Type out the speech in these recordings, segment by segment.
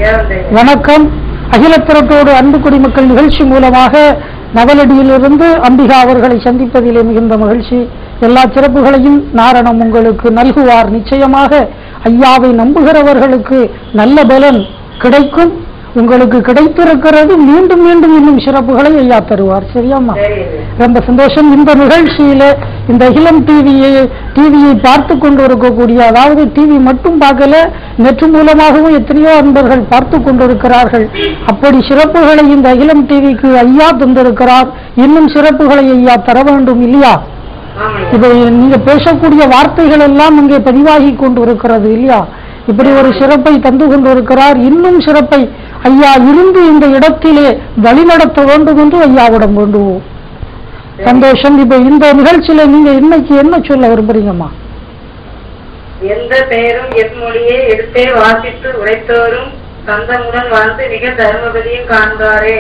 வணக்கம். அகிலத்திரட்டோடு அன்பு குடிமக்கள் நிகழ்ச்சி மூலமாக நவலடியிலிருந்து அம்பிகா அவர்களை சந்திப்பதிலே மிகுந்த மகிழ்ச்சி. எல்லா சிறப்புகளையும் நாரணம் உங்களுக்கு நல்குவார். நிச்சயமாக ஐயாவை நம்புகிறவர்களுக்கு நல்ல பலன் கிடைக்கும். உங்களுக்கு கிடைத்திருக்கிறது. மீண்டும் மீண்டும் இன்னும் சிறப்புகளை ஐயா தருவார். சரியாமா? ரொம்ப சந்தோஷம். இந்த நிகழ்ச்சியில இந்த அகிலம் டிவியை பார்த்து கொண்டு இருக்கக்கூடிய, அதாவது டிவி மட்டும் பார்க்கல, நெட் மூலமாகவும் எத்தனையோ அன்பர்கள் பார்த்து கொண்டிருக்கிறார்கள். அப்படி சிறப்புகளை இந்த அகிலம் டிவிக்கு ஐயா தந்திருக்கிறார். இன்னும் சிறப்புகளை ஐயா தர வேண்டும் இல்லையா? இதை நீங்க பேசக்கூடிய வார்த்தைகள் எல்லாம் இங்கே பதிவாகி கொண்டு இருக்கிறது இல்லையா? இப்படி ஒரு சிறப்பை தந்து கொண்டிருக்கிறார். இன்னும் சிறப்பை ஐயா இருந்து இந்த இடத்திலே வழிநடத்த வேண்டும் என்று ஐயாவிடம் வேண்டுவோம். சந்தோஷம். இப்ப இந்த நிகழ்ச்சியில நீங்க இன்னைக்கு என்ன சொல்ல விரும்புறீங்கம்மா? எந்த பெயரும் என் மொழியை எடுத்தே வாசித்து உரைத்தோரும் சந்தமுடன் வாழ்ந்து மிக தர்மபதியும் காண்பாரே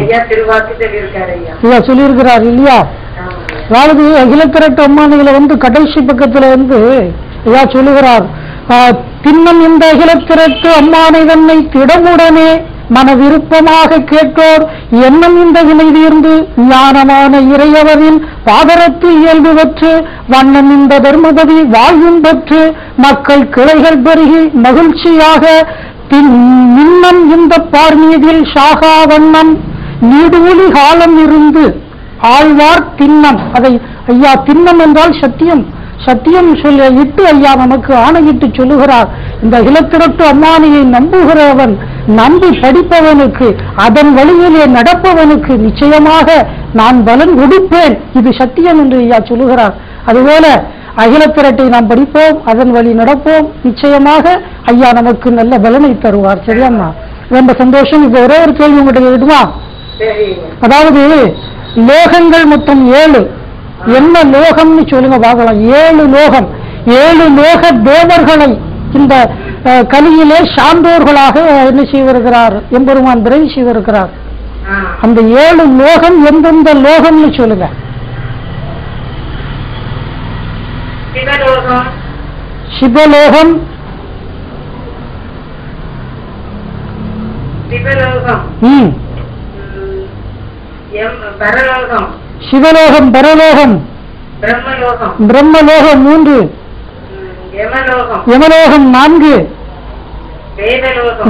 ஐயா திருவாசி சொல்லியிருக்காரு. ஐயா சொல்லியிருக்கிறார் இல்லையா? அதாவது அகிலத்திரட்டு அம்மானிகளை கடைசி பக்கத்துல ஐயா சொல்லுகிறார், தின்னம் இந்த அகிலத்திரட்டு அம்மானை தன்னை திடமுடனே மன விருப்பமாக கேட்டோர் எண்ணம் இந்த வினை தீர்ந்து ஞானமான இறையவரின் பாதரத்தில் இயல்பு பெற்று வண்ணம் இந்த தர்மபதி வாழ்வும் பெற்று மக்கள் கிளைகள் பெருகி மகிழ்ச்சியாக மின்னம் இந்த பார் மீதில் சாகா வண்ணம் நீடுஒளி காலம் இருந்து ஆழ்வார் தின்னம். அதை ஐயா தின்னம் என்றால் சத்தியம், சத்தியம் சொல்ல இட்டு ஐயா நமக்கு ஆணையிட்டு சொல்லுகிறார். இந்த அகிலத்திரட்டு அம்மானியை நம்புகிறவன், நம்பி படிப்பவனுக்கு, அதன் வழியிலே நடப்பவனுக்கு நிச்சயமாக நான் பலன் கொடுப்பேன். இது சத்தியம் என்று ஐயா சொல்லுகிறார். அதுபோல அகிலத்திரட்டை நாம் படிப்போம், அதன் வழி நடப்போம். நிச்சயமாக ஐயா நமக்கு நல்ல பலனை தருவார். சரியாம்மா? ரொம்ப சந்தோஷம். இப்ப ஒரே ஒரு கேள்வி உங்கள்கிட்ட விடுமா? அதாவது லோகங்கள் மொத்தம் 7. என்ன லோகம்னு சொல்லுங்க பார்க்கலாம். 7 லோகம், 7 லோக தேவர்களை இந்த கலியிலே சான்றோர்களாக என்ன செய்திருக்கிறார்? எம்பெருமான் பிறவி செய்திருக்கிறார். அந்த 7 லோகம் எந்தெந்த லோகம்னு சொல்லுங்க. சிவலோகம், சிவலோகம், பரலோகம், பிரம்மலோகம் 3, யமலோகம் 4,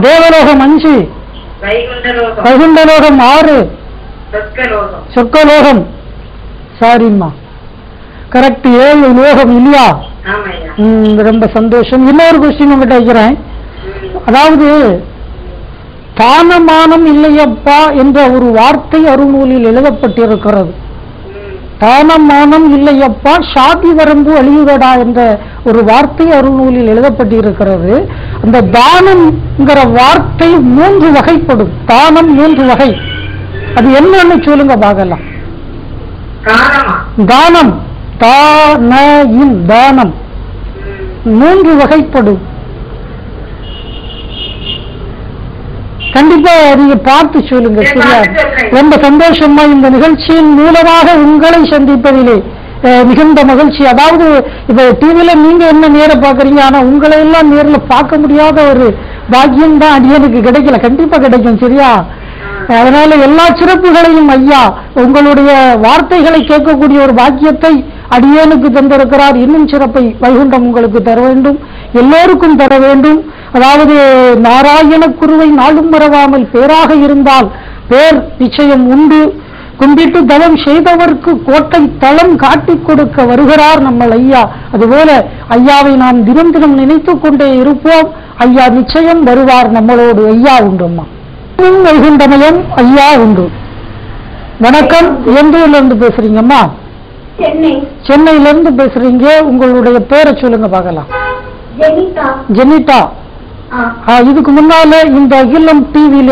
தேவலோகம் 5, வைகுண்டலோகம் 6, சொர்க்கலோகம். சாரிம்மா, கரெக்ட். 7 லோகம் இல்லையா? ரொம்ப சந்தோஷம். இன்னொரு கொஸ்டின் உங்ககிட்ட வைக்கிறேன். அதாவது தானமானம் இல்லையப்பா என்ற ஒரு வார்த்தை அருநூலில் எழுதப்பட்டிருக்கிறது. தானமானம் இல்லையப்பா சாதி வரம்பு அழியுகடா என்ற ஒரு வார்த்தை அருநூலில் எழுதப்பட்டிருக்கிறது. அந்த தானம்ங்கிற வார்த்தை 3 வகைப்படும். தானம் 3 வகை. அது என்னன்னு சொல்லுங்க பார்க்கலாம். தானம், தானம் 3 வகைப்படும். கண்டிப்பா நீங்க பார்த்து சொல்லுங்க. சரியா? ரொம்ப சந்தோஷமா இந்த நிகழ்ச்சியின் மூலமாக உங்களை சந்திப்பதிலே மிகுந்த மகிழ்ச்சி. அதாவது இப்ப டிவில நீங்க என்ன நேரம் பாக்குறீங்க, ஆனா உங்களை எல்லாம் நேரில் பார்க்க முடியாத ஒரு பாக்கியம் தான் அடியனுக்கு கிடைக்கல. கண்டிப்பா கிடைக்கும். சரியா? அதனால எல்லா சிறப்புகளையும் ஐயா உங்களுடைய வார்த்தைகளை கேட்கக்கூடிய ஒரு பாக்கியத்தை அடியனுக்கு தந்திருக்கிறார். இன்னும் சிறப்பை வைகுண்டம் உங்களுக்கு தர வேண்டும், எல்லோருக்கும் தர வேண்டும். அதாவது நாராயண குருவை நாளும் மறவாமல் பேராக இருந்தால் பேர் நிச்சயம் உண்டு. கும்பிட்டு தவம் செய்தவர்க்கு கோட்டை தளம் காட்டிக் கொடுக்க வருகிறார் நம்ம ஐயா. அதுபோல ஐயாவை நாம் தினம் தினம் நினைத்து கொண்டே இருப்போம். ஐயா நிச்சயம் வருவார் நம்மளோடு. ஐயா உண்டும்மா, வைகுண்டமயம் ஐயா உண்டு. வணக்கம். எந்தூர்ல பேசுறீங்கம்மா? சென்னையில இருந்து பேசுறீங்க. உங்களுடைய பேரை சொல்லுங்க பார்க்கலாம். ஜெனிதா. இதுக்கு முன்னால இந்த அகிலம் டிவில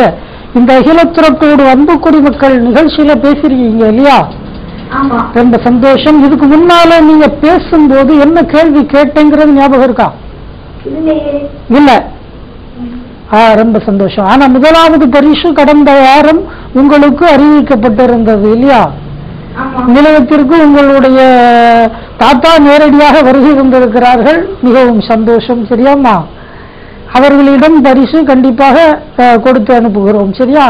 இந்த அகிலத்திரட்டோடு அன்பு குடிமக்கள் நிகழ்ச்சியில பேசிருக்கீங்க இல்லையா? ரொம்ப சந்தோஷம். இதுக்கு முன்னால நீங்க பேசும்போது என்ன கேள்வி கேட்டேங்கிறது ஞாபகம் இருக்கா? இல்ல. ரொம்ப சந்தோஷம். ஆனா முதலாவது பரிசு கடந்த வாரம் உங்களுக்கு அறிவிக்கப்பட்டிருந்தது இல்லையா? நிலையத்திற்கு உங்களுடைய தாத்தா நேரடியாக வருகை வந்திருக்கிறார்கள். மிகவும் சந்தோஷம். சரியாம்மா? அவர்களிடம் பரிசு கண்டிப்பாக கொடுத்து அனுப்புகிறோம். சரியா?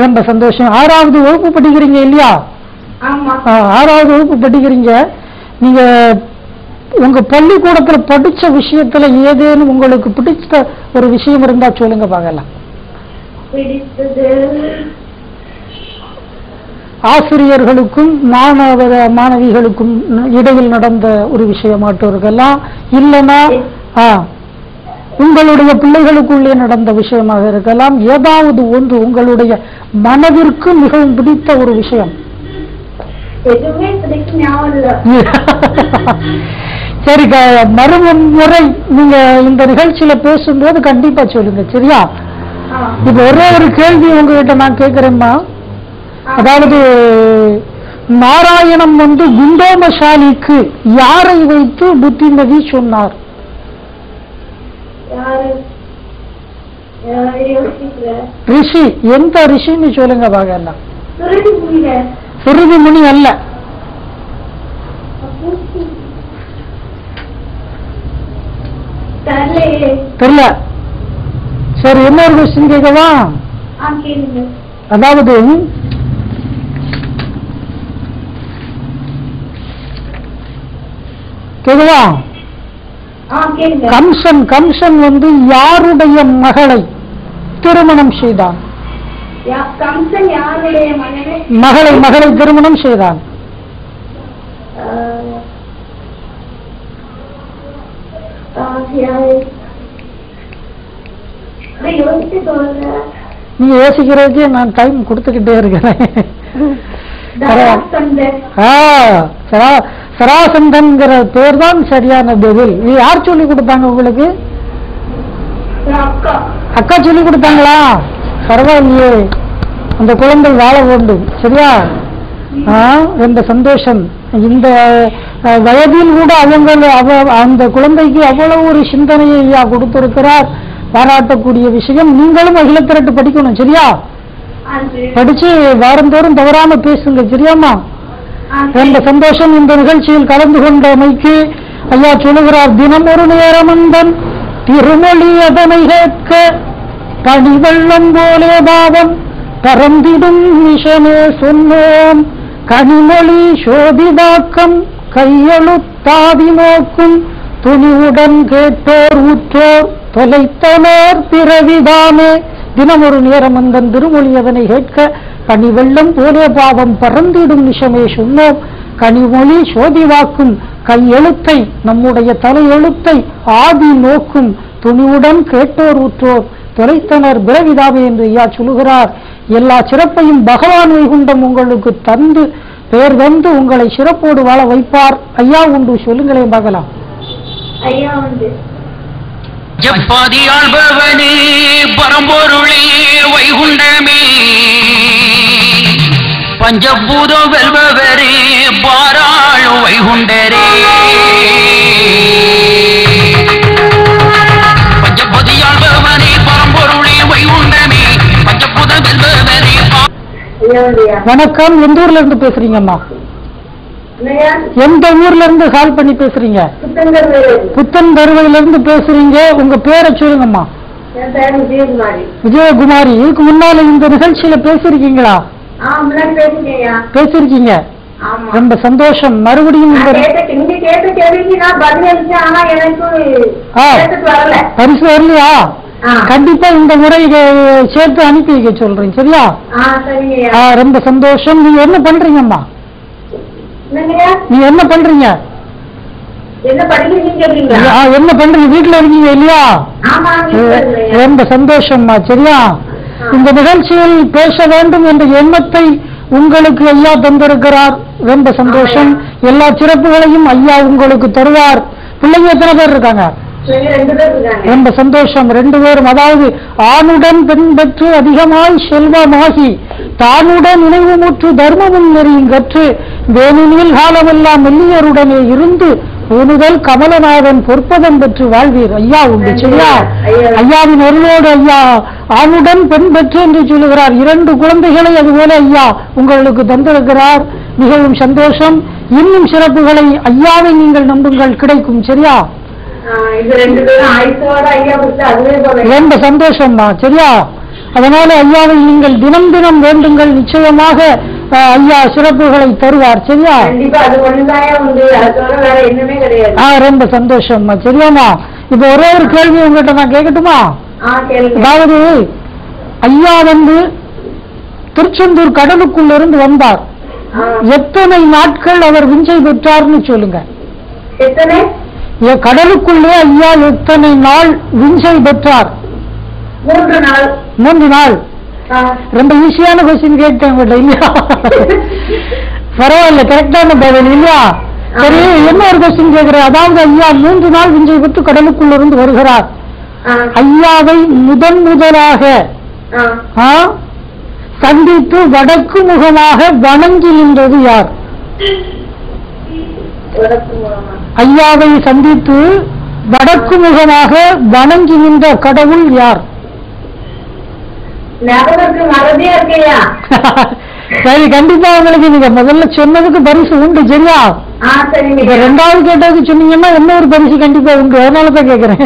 ரொம்ப சந்தோஷம். 6வது வகுப்பு படிக்கிறீங்க இல்லையா? 6வது வகுப்பு படிக்கிறீங்க. நீங்க உங்க பள்ளிக்கூடத்துல படிச்ச விஷயத்துல ஏதேனும் உங்களுக்கு பிடிச்ச ஒரு விஷயம் இருந்தா சொல்லுங்க பார்க்கலாம். ஆசிரியர்களுக்கும் மாணவிகளுக்கும் இடையில் நடந்த ஒரு விஷயமாட்டும் இருக்கலாம், இல்லைன்னா உங்களுடைய பிள்ளைகளுக்குள்ளே நடந்த விஷயமாக இருக்கலாம். ஏதாவது ஒன்று உங்களுடைய மனதிற்கு மிகவும் பிடித்த ஒரு விஷயம். சரி, மறுமுறை நீங்க இந்த நிகழ்ச்சியில பேசும்போது கண்டிப்பா சொல்லுங்க. சரியா? இப்ப ஒரே ஒரு கேள்வி உங்ககிட்ட நான் கேட்கிறேம்மா. அதாவது நாராயணம் குண்டோமசாலிக்கு யாரை வைத்து புத்திமதி சொன்னார்? ரிஷி. எந்த ரிஷின்னு சொல்லுங்க பார்க்கலாம். சுருதி முனி அல்ல. தெரியல. சரி, இன்னொரு கொஸ்டின் கேட்கவா? அதாவது கேட்கவா? கம்சன் யாருடைய மகளை திருமணம் செய்தான்? மகளை திருமணம் செய்தான். நீ யோசிக்கிறதுக்கு நான் டைம் கொடுத்துக்கிட்டே இருக்கிறேன். சராசந்தன்கிற பேர் தான் சரியான பதில். இது யார் சொல்லி கொடுத்தாங்க உங்களுக்கு? அக்கா சொல்லி கொடுத்தாங்களா? பரவாயில்லையே, அந்த குழந்தை வாழ வேண்டும். சரியா? ரொம்ப சந்தோஷம். இந்த வயதில் கூட அந்த குழந்தைக்கு அவ்வளவு ஒரு சிந்தனையை ஐயா கொடுத்திருக்கிறார். பாராட்டக்கூடிய விஷயம். நீங்களும் அகிலத்திரட்டு படிக்கணும். சரியா? படிச்சு வாரந்தோறும் தவறாம பேசுங்க. சரியாமா? ரொம்ப சந்தோஷம். இந்த நிகழ்ச்சியில் கலந்து கொண்டமைக்கு ஐயா சொல்லுகிறார், தினம் ஒரு நேரமந்தன் திருமொழி அதனை கேட்க பனிவெள்ளம் போலே பாவம் பரந்திடும் விஷமே சொன்னோம். கனிமொழி சோதிதாக்கம் கையெழுத்தாதி நோக்கும் துணிவுடன் கேட்டோர் உற்றோர் தொலைத்தனர் பிறவிதானே. தினம் ஒரு நேரம் அந்த திருமொழி அதனை கேட்க பனி வெள்ளம் போலே பாவம் பறந்திடும் நிஷமே சொன்னோம். கனிமொழி சோதிவாக்கும் கையெழுத்தை நம்முடைய தலையெழுத்தை ஆதி நோக்கும் துணிவுடன் கேட்டோர் உற்றோர் தொலைத்தனர் பிறவிதாவே என்று ஐயா சொல்லுகிறார். எல்லா சிறப்பையும் பகவான் வைகுண்டம் உங்களுக்கு தந்து பேர் வந்து உங்களை சிறப்போடு வாழ வைப்பார். ஐயா உண்டு, சொல்லுங்களே பார்க்கலாம். ஐயா உண்டு. ஜப்பாதியாள்பவனே பரம்பொருளே வைகுண்டமே பஞ்சபூதம் வெல்பவரே பாராளு வைகுண்டரே. பஞ்சபதியாள்பவனே பரம்பொருளே வைகுண்டமே பஞ்சபூதம் வெல்பவரே. வணக்கம். எந்த ஊர்ல இருந்து பேசுறீங்கம்மா? எந்த ஊர்ல இருந்து கால் பண்ணி பேசுறீங்க? புத்தன் தருவையில இருந்து பேசுறீங்க. உங்க பேரை சொல்லுங்கம்மா. விஜயகுமாரி. இதுக்கு முன்னால இந்த நிகழ்ச்சியில பேசிருக்கீங்களா? பேசிருக்கீங்க. ரொம்ப சந்தோஷம். மறுபடியும் பரிசு வரலையா? கண்டிப்பா இந்த முறை சேர்த்து அனுப்பி வைக்க சொல்றேன். சரியா? ரொம்ப சந்தோஷம். நீங்க என்ன பண்றீங்கம்மா? நீ என்ன பண்றீங்க? என்ன பண்றீங்க? வீட்டுல இருக்கீங்க இல்லையா? ரொம்ப சந்தோஷம்மா. சரியா? இந்த நிகழ்ச்சியில் பேச வேண்டும் என்ற எண்ணத்தை உங்களுக்கு ஐயா தந்திருக்கிறார். ரொம்ப சந்தோஷம். எல்லா சிறப்புகளையும் ஐயா உங்களுக்கு தருவார். பிள்ளைங்க எத்தனை பேர் இருக்காங்க? ரொம்ப சந்தோஷம். 2 பேரும். அதாவது ஆணுடன் பெண் பெற்று அதிகமாய் செல்வமாகி தானுடன் நினைவு முற்று தர்மமும் நெறியும் கற்று வேணினில் காலமெல்லாம் மெல்லியருடனே இருந்து பூணுதல் கமலநாதன் பொற்பதம் பெற்று வாழ்வீர். ஐயா உண்டு. சரியா? ஐயாவின் அருளோடு ஐயா ஆணுடன் பெண் பெற்று என்று சொல்லுகிறார். 2 குழந்தைகளை அதுபோல ஐயா உங்களுக்கு தந்திருக்கிறார். மிகவும் சந்தோஷம். இன்னும் சிறப்புகளை ஐயாவை நீங்கள் நம்புங்கள், கிடைக்கும். சரியா? இது 2 பேரும் ஆயுசோட ஐயா கொடுத்து அதுவே போல. ரொம்ப சந்தோஷம்மா. சரியா? அதனால ஐயாவை நீங்கள் தினம் தினம் வேண்டுங்கள், நிச்சயமாக ஐயா சிறப்புகளை தருவார். சரியா? கண்டிப்பா அது ஒண்ணுதான் உண்டு, அதோட வேற என்னமே கிடையாது. ரொம்ப சந்தோஷம்மா. சரியாம்மா? இப்ப ஒரே ஒரு கேள்வி உங்ககிட்ட நான் கேட்கட்டுமா? அதாவது ஐயா திருச்செந்தூர் கடலுக்குள்ள இருந்து வந்தார், எத்தனை நாட்கள் அவர் விஞ்சை பெற்றார்னு சொல்லுங்க. கடலுக்குள்ளே ஐயா எத்தனை நாள் விஞ்சை பெற்றார்? 3 நாள். 3 நாள். ரொம்ப ஈஸியான கொஸ்டின் கேட்டேன் உங்கள்கிட்ட இல்லையா? பரவாயில்ல, கரெக்டான பதில் இல்லையா? சரி, என்ன ஒரு கொஸ்டின் கேட்கிறேன். அதாவது ஐயா 3 நாள் விஞ்சை பெற்று கடலுக்குள்ள இருந்து வருகிறார். ஐயாவை முதலாக சந்தித்து வடக்கு முகமாக வணங்கி நின்றது யார்? ஐயாவை சந்தித்து வடக்கு முகமாக வணங்கி நின்ற கடவுள் யார்? சரி, கண்டிப்பா உங்களுக்கு நீங்க முதல்ல சொன்னதுக்கு பரிசு உண்டு. சரியா? இப்ப 2வது கேட்டதுக்கு சொன்னீங்கன்னா இன்னொரு பரிசு கண்டிப்பா உண்டு, அதனாலதான் கேக்குறேன்.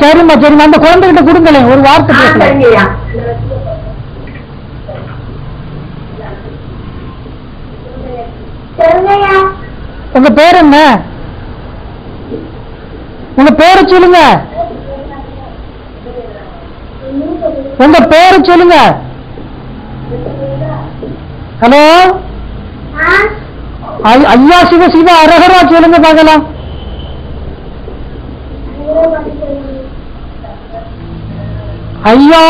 சரிம்மா, சரிம்மா, அந்த குழந்தைகிட்ட கொடுங்களேன், ஒரு வார்த்தை பேசலாம். உங்க பேர் என்ன? உங்க பேரை சொல்லுங்க. உங்க பேரை சொல்லுங்க. ஹலோ, ஐயா சிவ சிவ அரகரா சொல்லுங்க பார்க்கலாம். ஐயா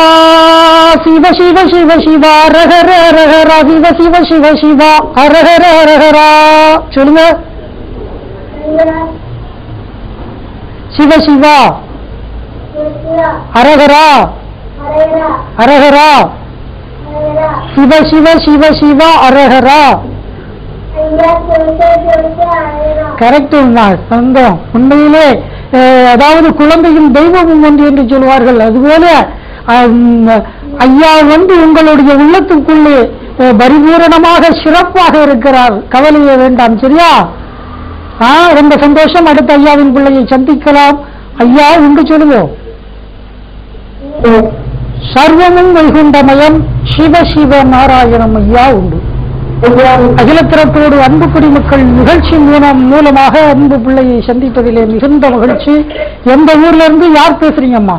சிவ சிவ சிவ சிவ அரகர அரகரா சிவ சிவ சிவ சிவ அரகர அரகரா சொல்லுங்க. சிவ சிவா அரகரா அரகரா சிவ சிவ சிவ சிவ அரகரா. கரெக்ட். சந்தம். உண்மையிலே அதாவது குழந்தையும் தெய்வமும் ஒன்று என்று சொல்வார்கள். அதுபோல ஐயா உங்களுடைய உள்ளத்துக்குள்ளே பரிபூரணமாக சிறப்பாக இருக்கிறார். கவலையே வேண்டாம். சரியா? ரொம்ப சந்தோஷம். அடுத்த ஐயாவின் பிள்ளையை சந்திக்கலாம். ஐயா உண்டு சொல்லுங்க. சர்வமும் வைகுண்டமயம் சிவ சிவ நாராயணம் ஐயா உண்டு. அகிலத்திரத்தோடு அன்பு குடிமக்கள் நிகழ்ச்சி மூலமாக அன்பு பிள்ளையை சந்திப்பதிலே மிகுந்த மகிழ்ச்சி. எந்த ஊர்ல இருந்து யார் பேசுறீங்கம்மா?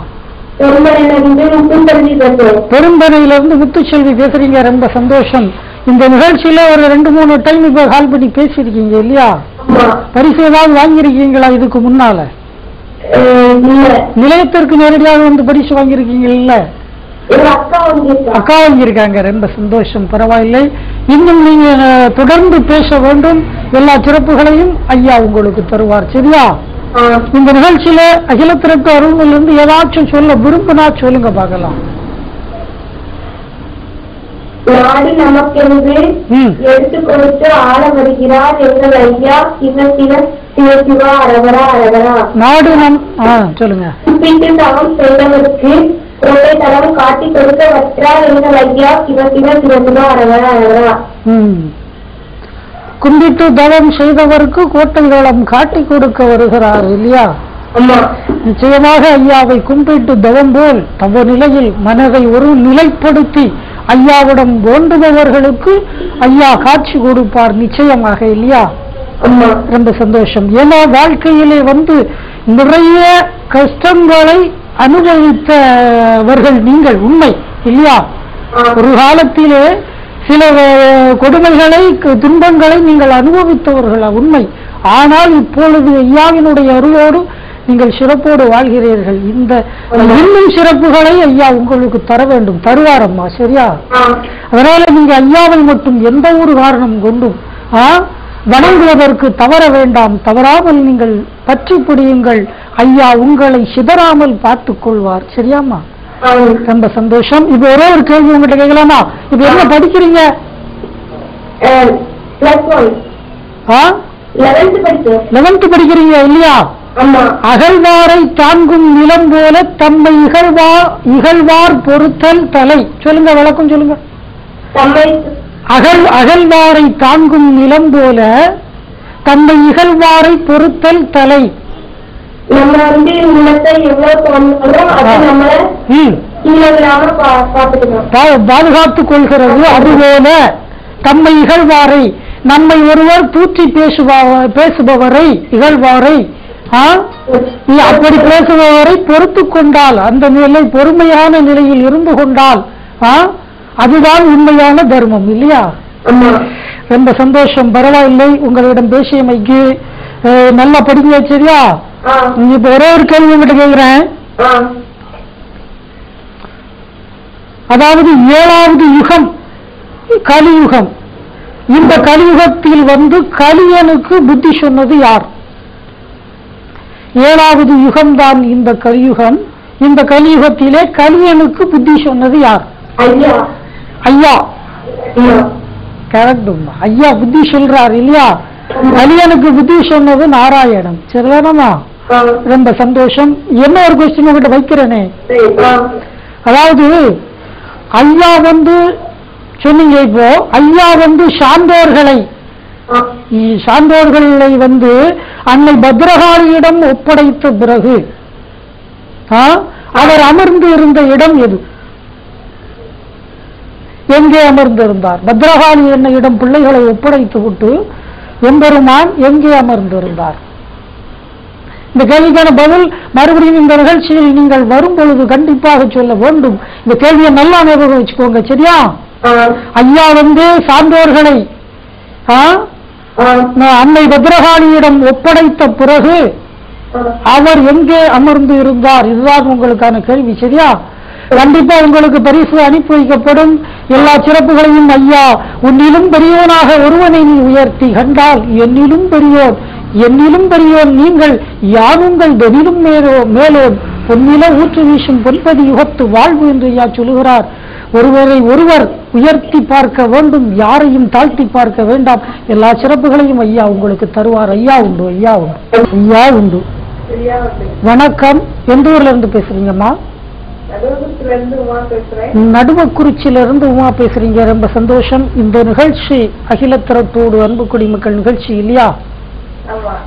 பெரும்பனையிலிருந்து முத்துச்செல்வி பேசுறீங்க. ரொம்ப சந்தோஷம். இந்த நிகழ்ச்சியில ஒரு 2-3 டைம் இப்ப கால் பண்ணி பேசிருக்கீங்க இல்லையா? பரிசு ஏதாவது வாங்கியிருக்கீங்களா இதுக்கு முன்னால? நிலையத்திற்கு நேரடியாக வந்து பரிசு வாங்கியிருக்கீங்க இல்ல? அக்கா வாங்கியிருக்காங்க. ரொம்ப சந்தோஷம். பரவாயில்லை. இன்னும் நீங்க தொடர்ந்து பேச வேண்டும். எல்லா சிறப்புகளையும் ஐயா உங்களுக்கு தருவார். சரியா? இந்த நிகழ்ச்சியில அகிலத்திற்கு அருள்மிலிருந்து ஏதாச்சும் சொல்ல விரும்பினா சொல்லுங்க பார்க்கலாம். நாடு நமக்கென்று எடுத்து கொடுத்து ஆள வருகிறார் எங்கள் ஐயா சிவ சிவ சிவ சிவா அரகரா அரகரா. நாடு நம் சொல்லுங்க. குறிப்பிட்டு தவம் செய்தவருக்கு கோட்டை தரம் காட்டி கொடுக்க வற்றார் எங்கள் ஐயா சிவ சிவ சிவ சிவா அரகரா அரகரா. கும்பிட்டு தவம் செய்தவருக்கு கோட்டை தளம் காட்டி கொடுக்க வருகிறார் இல்லையா? நிச்சயமாக ஐயாவை கும்பிட்டு தவம் போல் தவ நிலையில் மனதை ஒரு நிலைப்படுத்தி ஐயாவிடம் வேண்டுபவர்களுக்கு ஐயா காட்சி கொடுப்பார் நிச்சயமாக இல்லையா? ரொம்ப சந்தோஷம். ஏன்னா வாழ்க்கையிலே நிறைய கஷ்டங்களை அனுபவித்தவர்கள் நீங்கள். உண்மை இல்லையா? ஒரு காலத்திலே சில கொடுமைகளை துன்பங்களை நீங்கள் அனுபவித்தவர்கள் உண்மை. ஆனால் இப்பொழுது ஐயாவினுடைய அருளோடு நீங்கள் சிறப்போடு வாழ்கிறீர்கள். இந்த இன்னும் சிறப்புகளை ஐயா உங்களுக்கு தர வேண்டும். தருவாரம்மா. சரியா? அதனால நீங்க ஐயாவை மட்டும் எந்த ஒரு காரணம் கொண்டும் வணங்குவதற்கு தவற வேண்டாம். தவறாமல் நீங்கள் பற்றி பிடியுங்கள். ஐயா உங்களை சிதறாமல் பார்த்துக் கொள்வார். சரியாமா? ரொம்ப சந்தோஷம். இப்ப ஒரே ஒரு கேள்வி உங்ககிட்ட கேட்கலாமா? இப்ப என்ன படிக்கிறீங்க? 11th படிக்கிறீங்க இல்லையா? அகழ்வாரை தாங்கும் நிலம் போல தம்மை இகழ்வார் பொறுத்தல் தலை. சொல்லுங்க, விளக்கம் சொல்லுங்க. அகழ்வாரை தாங்கும் நிலம் போல தன்னை இகழ்வாரை பொறுத்தல் தலை. நம்ம உள்ளத்தை எவ்வளவு தோன்றாலும் அது நம்மளை பாதுகாத்துக் கொள்கிறது. அதுபோல தம்மை இகழ்வாரை, நம்மை ஒருவர் தூற்றி பேசுபவரை, இகழ்வாரை, அப்படி பேசுபவரை பொறுத்து கொண்டால், அந்த நிலை பொறுமையான நிலையில் இருந்து கொண்டால் அதுதான் உண்மையான தர்மம் இல்லையா? ரொம்ப சந்தோஷம். பரவாயில்லை, உங்களிடம் பேசியமைக்கு நல்லா படிக்க சரியா? இப்ப ஒரே ஒரு கேள்வி உங்ககிட்ட கேட்கிறேன். அதாவது 7வது யுகம் கலியுகம். இந்த கலியுகத்தில் கலியனுக்கு புத்தி சொன்னது யார்? 7வது யுகம் தான் இந்த கலியுகம். இந்த கலியுகத்திலே கலியனுக்கு புத்தி சொன்னது யார்? ஐயா. கரெக்ட். ஐயா புத்தி சொல்றார் இல்லையா? கலியனுக்கு புத்தி சொன்னது நாராயணன். சரிதானமா? ரொம்ப சந்தோஷம். என்ன ஒரு கொஸ்டின் உங்ககிட்ட வைக்கிறேனே, அதாவது ஐயா சொன்னீங்க, இப்போ ஐயா சான்றோர்களை அன்னை பத்ரகாளியிடம் ஒப்படைத்த பிறகு அவர் அமர்ந்து இருந்த இடம் எது? எங்கே அமர்ந்திருந்தார்? பத்ரகாளி என்னையிடம் பிள்ளைகளை ஒப்படைத்து விட்டு எம்பெருமான் எங்கே அமர்ந்திருந்தார்? இந்த கேள்விக்கான பதில் மறுபடியும் இந்த நிகழ்ச்சியில் நீங்கள் வரும் பொழுது கண்டிப்பாக சொல்ல வேண்டும். இந்த கேள்வியை நல்லா ஞாபகம் வச்சுக்கோங்க, சரியா? ஐயா சான்றோர்களை அன்னை பத்ரகாளியிடம் ஒப்படைத்த பிறகு அவர் எங்கே அமர்ந்து இருந்தார்? இதுதான் உங்களுக்கான கேள்வி, சரியா? கண்டிப்பா உங்களுக்கு பரிசு அனுப்பி வைக்கப்படும். எல்லா சிறப்புகளையும் ஐயா, உன்னிலும் பெரியவனாக ஒருவனை நீ உயர்த்தி கண்டால் என்னிலும் பெரியோன் நீங்கள் யானுங்கள் தெனிலும் மேலோன் பொன்னில ஊற்று வீசும் பொன்பதி யுகத்து வாழ்வு என்று ஐயா சொல்லுகிறார். ஒருவரை ஒருவர் உயர்த்தி பார்க்க வேண்டும், யாரையும் தாழ்த்தி பார்க்க வேண்டாம். எல்லா சிறப்புகளையும் ஐயா உங்களுக்கு தருவார். ஐயா உண்டு, ஐயா உண்டு. வணக்கம். எந்த ஊர்ல இருந்து பேசுறீங்கம்மா? நடுவக்குறிச்சியிலிருந்து உமா பேசுறீங்க. ரொம்ப சந்தோஷம். இந்த நிகழ்ச்சி அகிலத்தரத்தோடு அன்பு குடிமக்கள் நிகழ்ச்சி இல்லையா?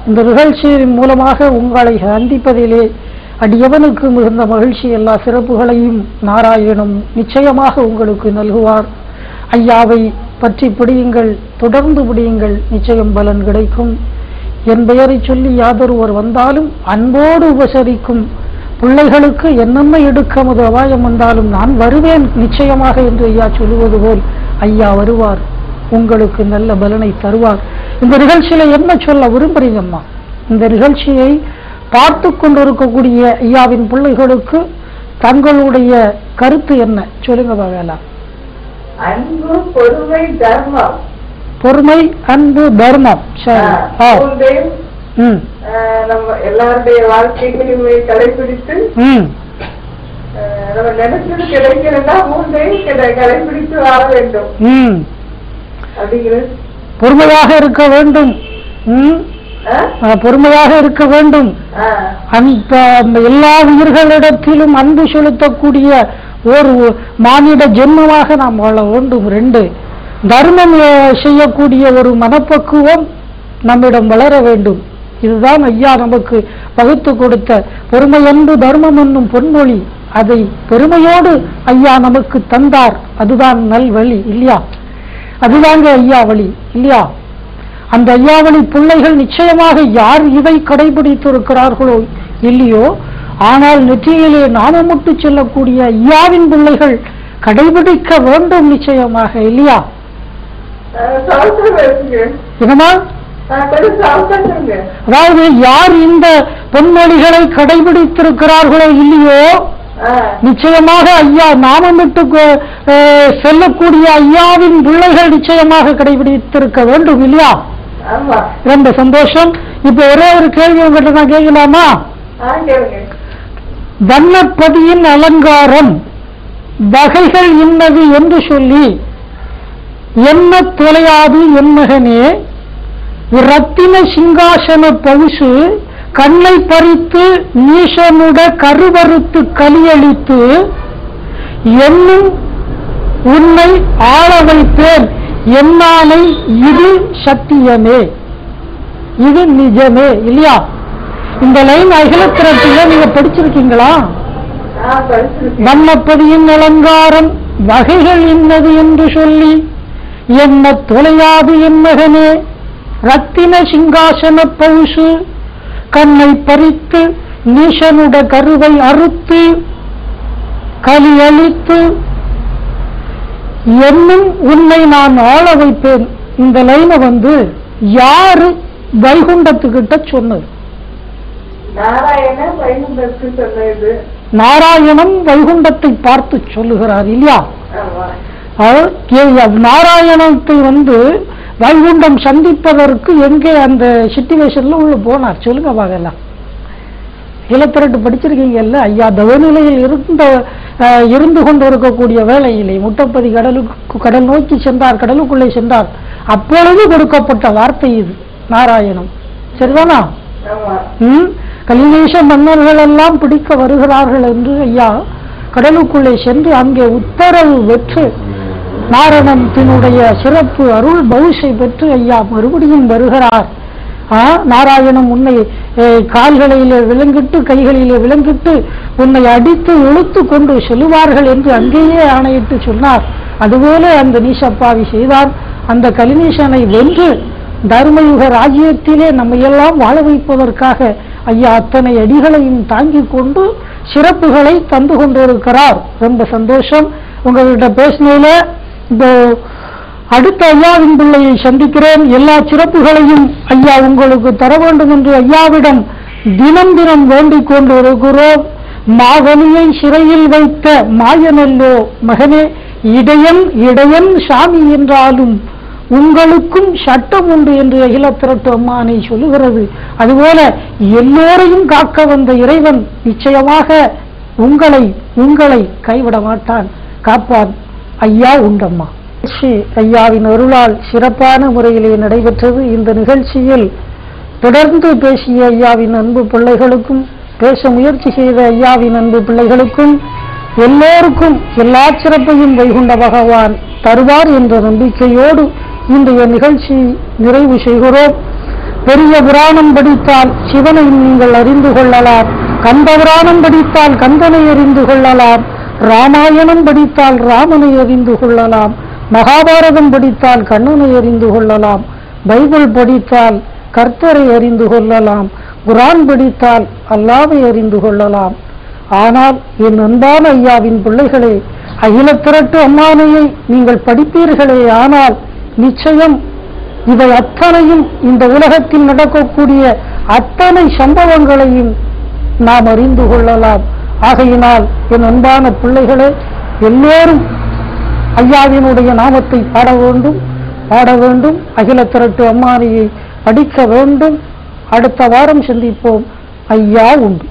இந்த நிகழ்ச்சியின் மூலமாக உங்களை சந்திப்பதிலே அடியவனுக்கு மிகுந்த மகிழ்ச்சி. எல்லா சிறப்புகளையும் நாராயணம் நிச்சயமாக உங்களுக்கு நல்குவார். ஐயாவை பற்றி பிடியுங்கள், தொடர்ந்து பிடியுங்கள், நிச்சயம் பலன் கிடைக்கும். என் பெயரை சொல்லி யாதொருவர் வந்தாலும் அன்போடு உபசரிக்கும் பிள்ளைகளுக்கு என்னென்ன எடுக்கமது அபாயம் வந்தாலும் நான் வருவேன் நிச்சயமாக என்று ஐயா சொல்லுவது போல் ஐயா வருவார், உங்களுக்கு நல்ல பலனை தருவார். இந்த நிகழ்ச்சியில என்ன சொல்ல விரும்புறீங்கம்மா? இந்த நிகழ்ச்சியை பார்த்து கொண்டிருக்கக்கூடிய ஐயாவின் பிள்ளைகளுக்கு தங்களுடைய கருத்து என்ன சொல்லுங்க பாவேலா? அன்பு, பொறுமை, தர்மம். பொறுமை, அன்பு, தர்மம். நம்ம எல்லாருடைய வாழ்க்கைகளையுமே கடைபிடித்து நம்ம நினைச்சது கிடைக்கிறதா மூன்றையும் கடைபிடித்து வாழ வேண்டும். பொறுமையாக இருக்க வேண்டும். பொறுமையாக இருக்க வேண்டும். எல்லா உயிர்களிடத்திலும் அன்பு செலுத்தக்கூடிய ஒரு மானிட ஜென்மமாக நாம் வாழ வேண்டும். 2, தர்மம் செய்யக்கூடிய ஒரு மனப்பக்குவம் நம்மிடம் வளர வேண்டும். இதுதான் ஐயா நமக்கு பகுத்து கொடுத்த பொறுமை அன்பு தர்மம் என்னும் பொன்மொழி. அதை பெருமையோடு ஐயா நமக்கு தந்தார். அதுதான் நல்வழி இல்லையா? அதுதாங்க ஐயா வழி இல்லையா? அந்த ஐயாவளி பிள்ளைகள் நிச்சயமாக யார் இதை கடைபிடித்திருக்கிறார்களோ இல்லையோ, ஆனால் நெற்றியிலே நாமமுட்டு செல்லக்கூடிய ஐயாவின் பிள்ளைகள் கடைபிடிக்க வேண்டும் நிச்சயமாக இல்லையா? என்னமா? அதாவது யார் இந்த பொன்மொழிகளை கடைபிடித்திருக்கிறார்களோ இல்லையோ, நிச்சயமாக ஐயா நாமமிட்டு செல்லக்கூடிய ஐயாவின் பிள்ளைகள் நிச்சயமாக கடைபிடித்திருக்க வேண்டும் இல்லையா? ரொம்ப சந்தோஷம். இப்ப ஒரே ஒரு கேள்வி உங்ககிட்ட நான் கேட்கலாமா? வண்ணப்பதியின் அலங்காரம் வகைகள் இன்னது என்று சொல்லி என்ன தொலையாது என் மகனே, ரத்தின சிங்காசன பவுசு கண்ணை பறித்து நீசனுட கருவறுத்து கலியளித்து என்னும் உன்னை ஆள வைப்பேன் என்னாலை இது சத்தியமே. இது நிஜமே இல்லையா? இந்த லைன் அகிலத்திரட்டில நீங்க படிச்சிருக்கீங்களா? வண்ணப்பதியின் அலங்காரம் வகைகள் இன்னது என்று சொல்லி என்ன தொலையாது என் மகனே, ரத்தின சிங்காசன பவுசு கண்ணை பறித்து நீசனுட கருவை அறுத்து களி அளித்து என்னும் உன்னை நான் ஆள வைப்பேன். இந்த லைனை யாரு வைகுண்டத்துக்கிட்ட சொன்னது? நாராயணன் வைகுண்டத்தை பார்த்து சொல்லுகிறார் இல்லையா? நாராயணத்தை வைகுண்டம் சந்திப்பதற்கு எங்கே அந்த சிச்சுவேஷன்ல உள்ள போனார் சொல்லுங்க பாக்கலாம். இலத்திரட்டு படிச்சிருக்கீங்கல்ல ஐயா. தவநிலையில் இருந்து கொண்டு இருக்கக்கூடிய வேளையிலே முட்டப்பதி கடல் நோக்கி சென்றார், கடலுக்குள்ளே சென்றார். அப்பொழுது கொடுக்கப்பட்ட வார்த்தை இது நாராயணம். சரிதானா? கலிநேச மன்னர்கள் எல்லாம் பிடிக்க வருகிறார்கள் என்று ஐயா கடலுக்குள்ளே சென்று அங்கே உத்தரவு பெற்று நாராயணத்தினுடைய சிறப்பு அருள் பௌஷை பெற்று ஐயா மறுபடியும் வருகிறார். நாராயணம் உன்னை கால்களிலே விலங்கிட்டு கைகளிலே விலங்கிட்டு உன்னை அடித்து இழுத்து கொண்டு செல்லுவார்கள் என்று அங்கேயே ஆணையிட்டு சொன்னார். அதுபோல அந்த நீசப்பாவி செய்தார். அந்த கலிநீசனை வென்று தர்மயுக ராஜ்யத்திலே நம்மையெல்லாம் வாழ வைப்பதற்காக ஐயா அத்தனை அடிகளையும் தாங்கிக் கொண்டு சிறப்புகளை தந்து கொண்டிருக்கிறார். ரொம்ப சந்தோஷம் உங்ககிட்ட பேசினேல. இப்போ அடுத்த ஐயாவின் பிள்ளையை சந்திக்கிறேன். எல்லா சிறப்புகளையும் ஐயா உங்களுக்கு தர வேண்டும் என்று ஐயாவிடம் தினம் தினம் வேண்டிக் கொண்டு இருக்கிறோம். மாகனியை சிறையில் வைத்த மாயனல்லோ மகனே, இடையன் இடையன் சாமி என்றாலும் உங்களுக்கும் சட்டம் உண்டு என்று அகிலத்திரட்டு அம்மானை சொல்லுகிறது. அதுபோல எல்லோரையும் காக்க வந்த இறைவன் நிச்சயமாக உங்களை கைவிட மாட்டான், காப்பான். ஐயா உண்டம்மா. ஐயாவின் அருளால் சிறப்பான முறையிலே நடைபெற்றது. இந்த நிகழ்ச்சியில் தொடர்ந்து பேசிய ஐயாவின் அன்பு பிள்ளைகளுக்கும் பேச முயற்சி செய்த ஐயாவின் அன்பு பிள்ளைகளுக்கும் எல்லோருக்கும் எல்லா சிறப்பையும் வைகுண்ட பகவான் தருவார் என்ற நம்பிக்கையோடு இன்றைய நிகழ்ச்சி நிறைவு செய்கிறோம். பெரிய புராணம் படித்தால் சிவனை நீங்கள் அறிந்து கொள்ளலாம், கந்த புராணம் படித்தால் கந்தனை அறிந்து கொள்ளலாம், ராமாயணம் படித்தால் ராமனை அறிந்து கொள்ளலாம், மகாபாரதம் படித்தால் கண்ணனை அறிந்து கொள்ளலாம், பைபிள் படித்தால் கர்த்தரை அறிந்து கொள்ளலாம், குரான் படித்தால் அல்லாஹ்வை அறிந்து கொள்ளலாம். ஆனால் என் அன்பான ஐயாவின் பிள்ளைகளே, அகிலத்திரட்டு அம்மானையை நீங்கள் படிப்பீர்களே ஆனால் நிச்சயம் இவை அத்தனையும் இந்த உலகத்தில் நடக்கக்கூடிய அத்தனை சம்பவங்களையும் நாம் அறிந்து கொள்ளலாம். ஆகையினால் என் அன்பான பிள்ளைகளே, எல்லோரும் ஐயாவினுடைய நாமத்தை பாட வேண்டும், அகிலத்திரட்டு அம்மானையை படிக்க வேண்டும். அடுத்த வாரம் சந்திப்போம். ஐயா உண்டு.